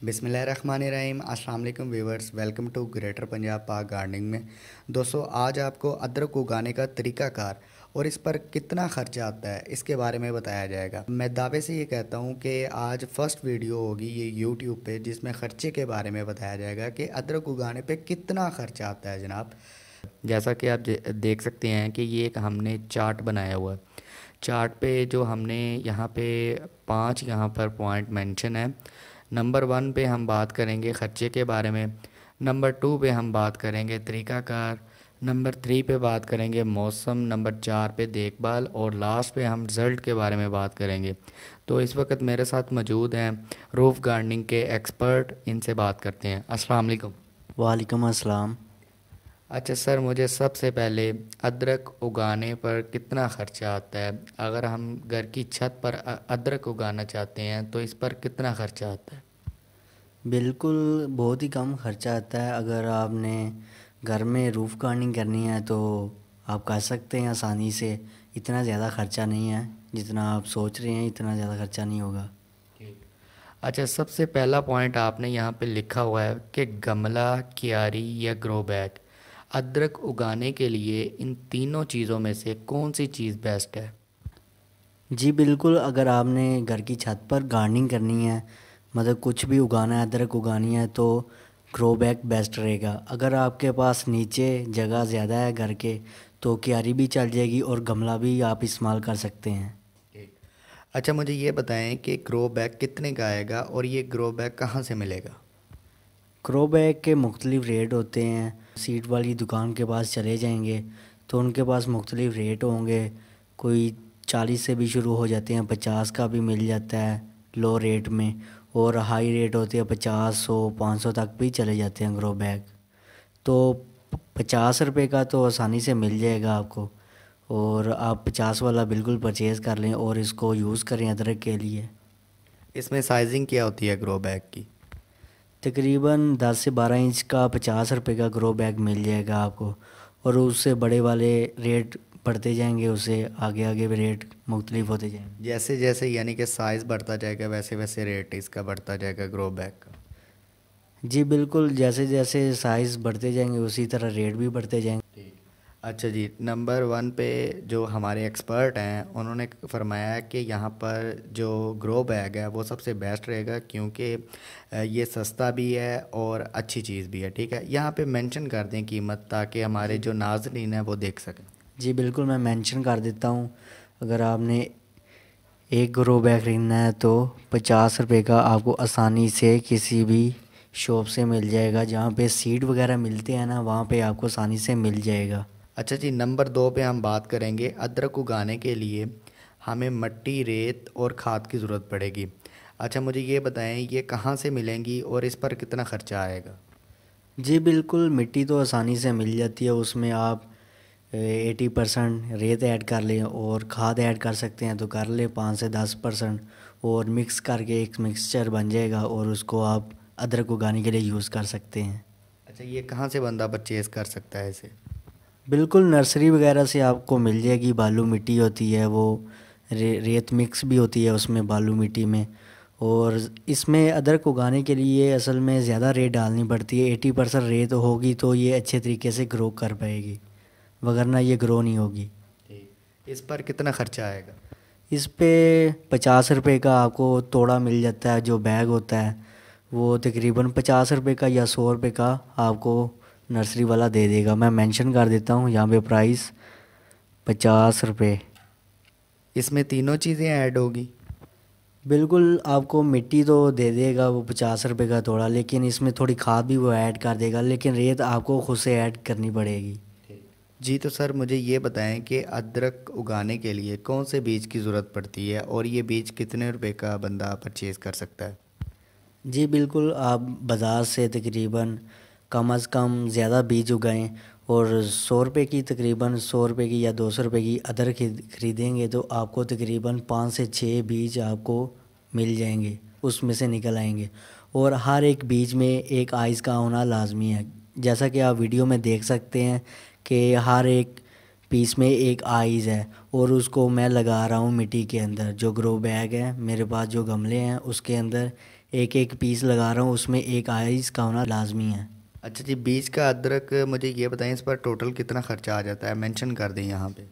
बिस्मिल्लाहिर्रहमानिर्रहीम। अस्सलाम वालेकुम viewers, welcome to greater Punjab Pak gardening में। दोस्तों, आज आपको अदरक उगाने का तरीक़ाकार और इस पर कितना ख़र्चा आता है इसके बारे में बताया जाएगा। मैं दावे से ये कहता हूँ कि आज फ़र्स्ट वीडियो होगी ये यूट्यूब पे जिसमें ख़र्चे के बारे में बताया जाएगा कि अदरक उगाने पे कितना ख़र्चा आता है जनाब। जैसा कि आप देख सकते हैं कि ये एक हमने चार्ट बनाया हुआ है। चार्ट पे जो हमने यहाँ पे 5 यहाँ पर पॉइंट मेंशन है। नंबर 1 पे हम बात करेंगे ख़र्चे के बारे में। नंबर 2 पे हम बात करेंगे तरीक़ाकार। नंबर 3 पे बात करेंगे मौसम। नंबर 4 पे देखभाल और लास्ट पे हम रिज़ल्ट के बारे में बात करेंगे। तो इस वक्त मेरे साथ मौजूद हैं रूफ़ गार्डनिंग के एक्सपर्ट, इनसे बात करते हैं। अस्सलाम वालेकुम। वालेकुम अस्सलाम। अच्छा सर, मुझे सबसे पहले अदरक उगाने पर कितना ख़र्चा आता है? अगर हम घर की छत पर अदरक उगाना चाहते हैं तो इस पर कितना ख़र्चा आता है? बिल्कुल बहुत ही कम खर्चा आता है। अगर आपने घर में रूफ़ गार्डनिंग करनी है तो आप कर सकते हैं आसानी से। इतना ज़्यादा खर्चा नहीं है जितना आप सोच रहे हैं, इतना ज़्यादा खर्चा नहीं होगा। ठीक। अच्छा, सबसे पहला पॉइंट आपने यहाँ पे लिखा हुआ है कि गमला, क्यारी या ग्रो बैग। अदरक उगाने के लिए इन तीनों चीज़ों में से कौन सी चीज़ बेस्ट है? जी बिल्कुल, अगर आपने घर की छत पर गार्डनिंग करनी है, मतलब कुछ भी उगाना है, अदरक उगानी है, तो ग्रो बैग बेस्ट रहेगा। अगर आपके पास नीचे जगह ज़्यादा है घर के तो क्यारी भी चल जाएगी और गमला भी आप इस्तेमाल कर सकते हैं। ठीक। अच्छा, मुझे ये बताएं कि ग्रो बैग कितने का आएगा और ये ग्रो बैग कहाँ से मिलेगा? ग्रो बैग के मुख्तलिफ रेट होते हैं। सीड वाली दुकान के पास चले जाएंगे तो उनके पास मुख्तलिफ रेट होंगे। कोई 40 से भी शुरू हो जाते हैं, 50 का भी मिल जाता है लो रेट में, और हाई रेट होते हैं 50, 100, 500 तक भी चले जाते हैं ग्रो बैग। तो 50 रुपये का तो आसानी से मिल जाएगा आपको, और आप 50 वाला बिल्कुल परचेज़ कर लें और इसको यूज़ करें अदरक के लिए। इसमें साइजिंग क्या होती है ग्रो बैग की? तकरीबन 10 से 12 इंच का 50 रुपये का ग्रो बैग मिल जाएगा आपको, और उससे बड़े वाले रेट बढ़ते जाएंगे, उससे आगे आगे भी रेट मुख्तलिफ होते जाएंगे। जैसे जैसे यानी कि साइज़ बढ़ता जाएगा वैसे वैसे रेट इसका बढ़ता जाएगा ग्रो बैग का? जी बिल्कुल, जैसे जैसे साइज़ बढ़ते जाएंगे उसी तरह रेट भी बढ़ते जाएंगे। ठीक। अच्छा जी, नंबर 1 पे जो हमारे एक्सपर्ट हैं उन्होंने फरमाया है कि यहाँ पर जो ग्रो बैग है वो सबसे बेस्ट रहेगा क्योंकि ये सस्ता भी है और अच्छी चीज़ भी है। ठीक है, यहाँ पे मेंशन कर दें कीमत ताकि हमारे जी जो नाज़रीन हैं वो देख सकें। जी बिल्कुल, मैं मेंशन कर देता हूँ। अगर आपने एक ग्रो बैग खरीदना है तो 50 रुपये का आपको आसानी से किसी भी शॉप से मिल जाएगा। जहाँ पे सीड वगैरह मिलते हैं ना, वहाँ पे आपको आसानी से मिल जाएगा। अच्छा जी, नंबर 2 पे हम बात करेंगे अदरक उगाने के लिए हमें मट्टी, रेत और खाद की ज़रूरत पड़ेगी। अच्छा, मुझे ये बताएं ये कहाँ से मिलेंगी और इस पर कितना ख़र्चा आएगा? जी बिल्कुल, मिट्टी तो आसानी से मिल जाती है। उसमें आप 80% रेत ऐड कर लें और खाद ऐड कर सकते हैं तो कर लें 5 से 10%, और मिक्स करके एक मिक्सचर बन जाएगा और उसको आप अदरक उगाने के लिए यूज़ कर सकते हैं। अच्छा, ये कहाँ से बंदा परचेज़ कर सकता है इसे? बिल्कुल, नर्सरी वगैरह से आपको मिल जाएगी। बालू मिट्टी होती है वो, रेत मिक्स भी होती है उसमें बालू मिट्टी में। और इसमें अदरक उगाने के लिए असल में ज़्यादा रेत डालनी पड़ती है। 80% रेत होगी तो ये अच्छे तरीके से ग्रो कर पाएगी, वगरना ये ग्रो नहीं होगी। ठीक। इस पर कितना ख़र्चा आएगा? इस पे 50 रुपये का आपको तोड़ा मिल जाता है। जो बैग होता है वो तकरीबन 50 रुपये का या 100 रुपये का आपको नर्सरी वाला दे देगा। मैं मेंशन कर देता हूँ यहाँ पे प्राइस, 50 रुपये। इसमें तीनों चीज़ें ऐड होगी? बिल्कुल, आपको मिट्टी तो दे देगा वो 50 रुपये का तोड़ा, लेकिन इसमें थोड़ी खाद भी वो ऐड कर देगा, लेकिन रेत आपको खुद से ऐड करनी पड़ेगी। ठीक। जी, तो सर मुझे ये बताएं कि अदरक उगाने के लिए कौन से बीज की ज़रूरत पड़ती है और ये बीज कितने रुपए का बंदा परचेज़ कर सकता है? जी बिल्कुल, आप बाज़ार से तकरीबन कम अज़ कम ज़्यादा बीज उगाएं, और 100 रुपये की, तकरीबन 100 रुपये की या 200 रुपये की अदरक ख़रीदेंगे तो आपको तकरीबन 5 से 6 बीज आपको मिल जाएंगे, उसमें से निकल आएंगे। और हर एक बीज में एक आइस का होना लाजमी है। जैसा कि आप वीडियो में देख सकते हैं कि हर एक पीस में एक आइज़ है, और उसको मैं लगा रहा हूँ मिट्टी के अंदर। जो ग्रो बैग है मेरे पास, जो गमले हैं उसके अंदर एक एक पीस लगा रहा हूँ, उसमें एक आइस का होना लाजमी है। अच्छा जी, बीज का अदरक मुझे ये बताएं, इस पर टोटल कितना खर्चा आ जाता है, मेंशन कर दें यहाँ पे।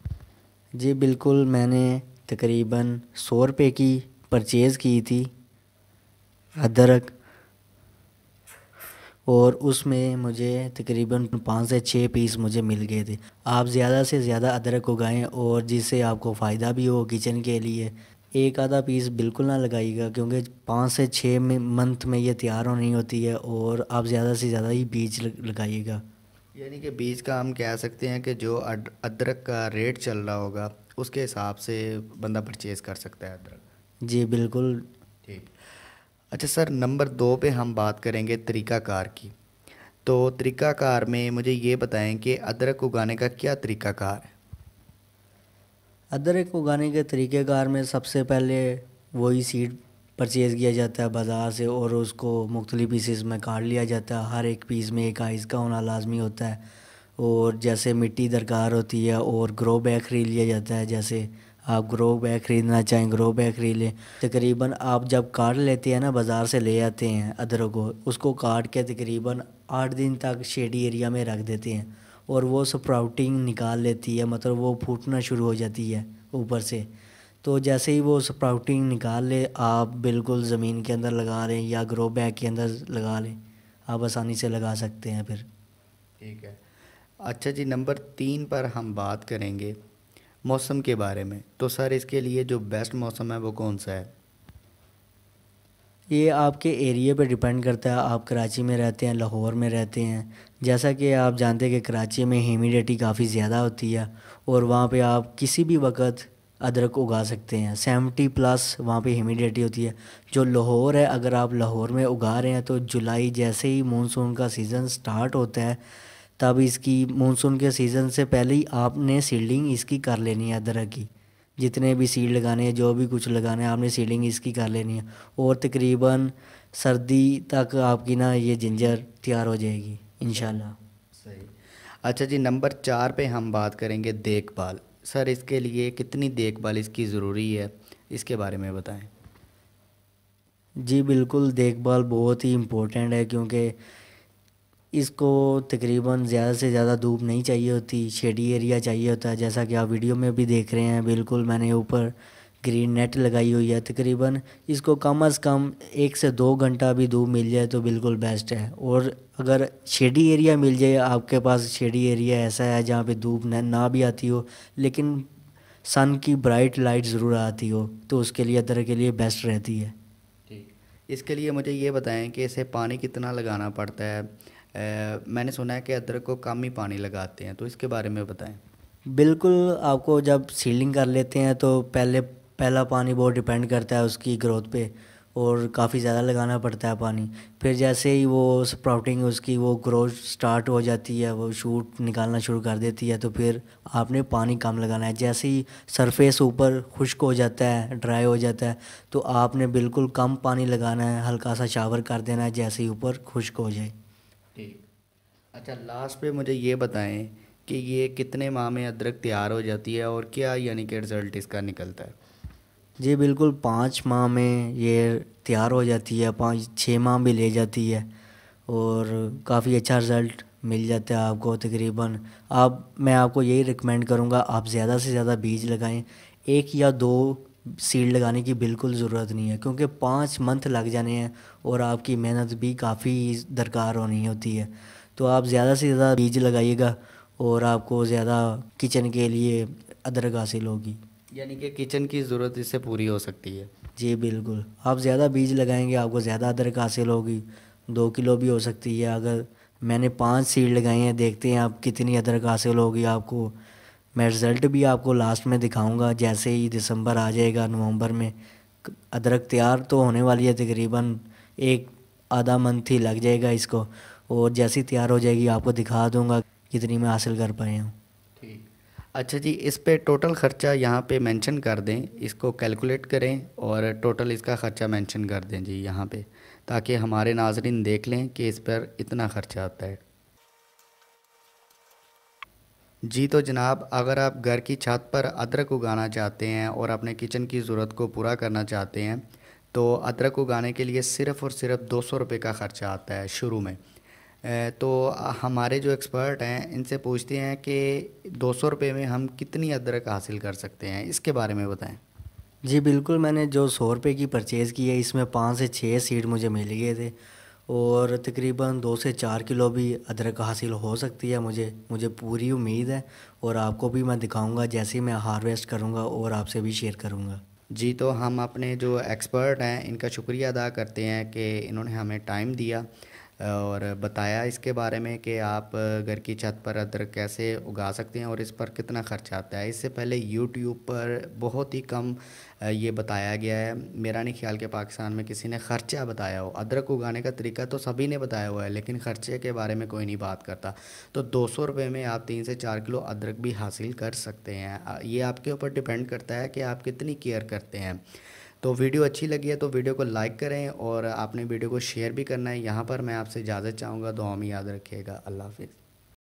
जी बिल्कुल, मैंने तकरीबन 100 रुपये की परचेज़ की थी अदरक, और उसमें मुझे तकरीबन 5 से 6 पीस मुझे मिल गए थे। आप ज़्यादा से ज़्यादा अदरक उगाएं और जिससे आपको फ़ायदा भी हो किचन के लिए। एक आधा पीस बिल्कुल ना लगाइएगा, क्योंकि 5 से 6 मंथ में ये तैयार होनी होती है, और आप ज़्यादा से ज़्यादा ही बीज लगाइएगा। यानी कि बीज का हम कह सकते हैं कि जो अदरक का रेट चल रहा होगा उसके हिसाब से बंदा परचेज़ कर सकता है अदरक। जी बिल्कुल। ठीक। अच्छा सर, नंबर 2 पे हम बात करेंगे तरीक़ाकार की। तो तरीक़ाकार में मुझे ये बताएं कि अदरक उगाने का क्या तरीक़ाकार है। अदरक उगाने के तरीक़ेकार में सबसे पहले वही सीड परचेज़ किया जाता है बाज़ार से, और उसको मुख्तलिफ़ पीसेस में काट लिया जाता है। हर एक पीस में एक आइस का होना लाजमी होता है, और जैसे मिट्टी दरकार होती है, और ग्रो बैग ख़रीद लिया जाता है। जैसे आप ग्रो बैग ख़रीदना चाहें, ग्रो बैग ख़रीद लें। तकरीबन आप जब काट लेते हैं ना, बाज़ार से ले आते हैं अदरक को, उसको काट के तकरीबन 8 दिन तक शेडी एरिया में रख देते हैं, और वो स्प्राउटिंग निकाल लेती है, मतलब वो फूटना शुरू हो जाती है ऊपर से। तो जैसे ही वो स्प्राउटिंग निकाल ले, आप बिल्कुल ज़मीन के अंदर लगा लें या ग्रो बैग के अंदर लगा लें, आप आसानी से लगा सकते हैं फिर। ठीक है। अच्छा जी, नंबर 3 पर हम बात करेंगे मौसम के बारे में। तो सर इसके लिए जो बेस्ट मौसम है वो कौन सा है। ये आपके एरिया पे डिपेंड करता है। आप कराची में रहते हैं, लाहौर में रहते हैं, जैसा कि आप जानते हैं कि कराची में ह्यूमिडिटी काफ़ी ज़्यादा होती है, और वहाँ पे आप किसी भी वक्त अदरक उगा सकते हैं। 70+ वहाँ पे ह्यूमिडिटी होती है। जो लाहौर है, अगर आप लाहौर में उगा रहे हैं तो जुलाई जैसे ही मानसून का सीज़न स्टार्ट होता है, तब इसकी मानसून के सीज़न से पहले ही आपने सीडिंग इसकी कर लेनी है अदरक की। जितने भी सीड लगाने हैं, जो भी कुछ लगाना है, आपने सीडिंग इसकी कर लेनी है, और तकरीबन सर्दी तक आपकी ना ये जिंजर तैयार हो जाएगी इंशाल्लाह। सही। अच्छा जी, नंबर 4 पे हम बात करेंगे देखभाल। सर इसके लिए कितनी देखभाल इसकी ज़रूरी है, इसके बारे में बताएं। जी बिल्कुल, देखभाल बहुत ही इम्पोर्टेंट है, क्योंकि इसको तकरीबन ज़्यादा से ज़्यादा धूप नहीं चाहिए होती, शेडी एरिया चाहिए होता है। जैसा कि आप वीडियो में भी देख रहे हैं, बिल्कुल मैंने ऊपर ग्रीन नेट लगाई हुई है। तकरीबन इसको कम से कम 1 से 2 घंटा भी धूप मिल जाए तो बिल्कुल बेस्ट है। और अगर शेडी एरिया मिल जाए, आपके पास शेडी एरिया ऐसा है जहाँ पे धूप ना भी आती हो, लेकिन सन की ब्राइट लाइट ज़रूर आती हो, तो उसके लिए अदरक के लिए बेस्ट रहती है। ठीक। इसके लिए मुझे ये बताएं कि इसे पानी कितना लगाना पड़ता है। मैंने सुना है कि अदरक को कम ही पानी लगाते हैं, तो इसके बारे में बताएं। बिल्कुल, आपको जब सीलिंग कर लेते हैं तो पहला पानी बहुत डिपेंड करता है उसकी ग्रोथ पे, और काफ़ी ज़्यादा लगाना पड़ता है पानी। फिर जैसे ही वो स्प्राउटिंग उसकी वो ग्रोथ स्टार्ट हो जाती है, वो शूट निकालना शुरू कर देती है, तो फिर आपने पानी कम लगाना है। जैसे ही सरफेस ऊपर खुश्क हो जाता है, ड्राई हो जाता है, तो आपने बिल्कुल कम पानी लगाना है, हल्का सा शावर कर देना है जैसे ही ऊपर खुश्क हो जाए। ठीक। अच्छा, लास्ट पे मुझे ये बताएं कि ये कितने माह में अदरक तैयार हो जाती है और क्या यानी कि रिज़ल्ट इसका निकलता है। जी बिल्कुल, 5 माह में ये तैयार हो जाती है, 5 6 माह भी ले जाती है, और काफ़ी अच्छा रिज़ल्ट मिल जाता है आपको तकरीबन। मैं आपको यही रिकमेंड करूँगा, आप ज़्यादा से ज़्यादा बीज लगाएं। 1 या 2 सीड लगाने की बिल्कुल ज़रूरत नहीं है, क्योंकि 5 मंथ लग जाने हैं, और आपकी मेहनत भी काफ़ी दरकार होनी होती है। तो आप ज़्यादा से ज़्यादा बीज लगाइएगा, और आपको ज़्यादा किचन के लिए अदरक हासिल होगी। यानी कि किचन की ज़रूरत इससे पूरी हो सकती है। जी बिल्कुल, आप ज़्यादा बीज लगाएंगे आपको ज़्यादा अदरक हासिल होगी। 2 किलो भी हो सकती है। अगर मैंने 5 सीड लगाए हैं, देखते हैं आप कितनी अदरक हासिल होगी आपको। मैं रिज़ल्ट भी आपको लास्ट में दिखाऊंगा, जैसे ही दिसंबर आ जाएगा, नवंबर में अदरक तैयार तो होने वाली है। तकरीबन एक आधा मंथ ही लग जाएगा इसको, और जैसे ही तैयार हो जाएगी आपको दिखा दूंगा कितनी मैं हासिल कर पाया हूँ। ठीक। अच्छा जी, इस पे टोटल ख़र्चा यहाँ पे मेंशन कर दें, इसको कैलकुलेट करें और टोटल इसका ख़र्चा मेंशन कर दें जी यहाँ पे, ताकि हमारे नाज़रीन देख लें कि इस पर इतना ख़र्चा आता है। जी तो जनाब, अगर आप घर की छत पर अदरक उगाना चाहते हैं और अपने किचन की ज़रूरत को पूरा करना चाहते हैं, तो अदरक उगाने के लिए सिर्फ़ और सिर्फ 200 रुपये का ख़र्चा आता है शुरू में। तो हमारे जो एक्सपर्ट हैं इनसे पूछते हैं कि 200 रुपये में हम कितनी अदरक हासिल कर सकते हैं, इसके बारे में बताएं। जी बिल्कुल, मैंने जो 100 रुपये की परचेज़ की है इसमें 5 से 6 सीड मुझे मिल गए थे और तकरीबन 2 से 4 किलो भी अदरक हासिल हो सकती है मुझे मुझे पूरी उम्मीद है। और आपको भी मैं दिखाऊंगा जैसे ही मैं हार्वेस्ट करूंगा और आपसे भी शेयर करूंगा। जी, तो हम अपने जो एक्सपर्ट हैं इनका शुक्रिया अदा करते हैं कि इन्होंने हमें टाइम दिया और बताया इसके बारे में कि आप घर की छत पर अदरक कैसे उगा सकते हैं और इस पर कितना खर्चा आता है। इससे पहले यूट्यूब पर बहुत ही कम ये बताया गया है। मेरा नहीं ख्याल कि पाकिस्तान में किसी ने ख़र्चा बताया हो। अदरक उगाने का तरीका तो सभी ने बताया हुआ है, लेकिन ख़र्चे के बारे में कोई नहीं बात करता। तो 200 रुपये में आप 3 से 4 किलो अदरक भी हासिल कर सकते हैं। ये आपके ऊपर डिपेंड करता है कि आप कितनी केयर करते हैं। तो वीडियो अच्छी लगी है तो वीडियो को लाइक करें और आपने वीडियो को शेयर भी करना है। यहाँ पर मैं आपसे इजाज़त चाहूँगा, दुआ में याद रखिएगा। अल्लाह हाफ़िज़।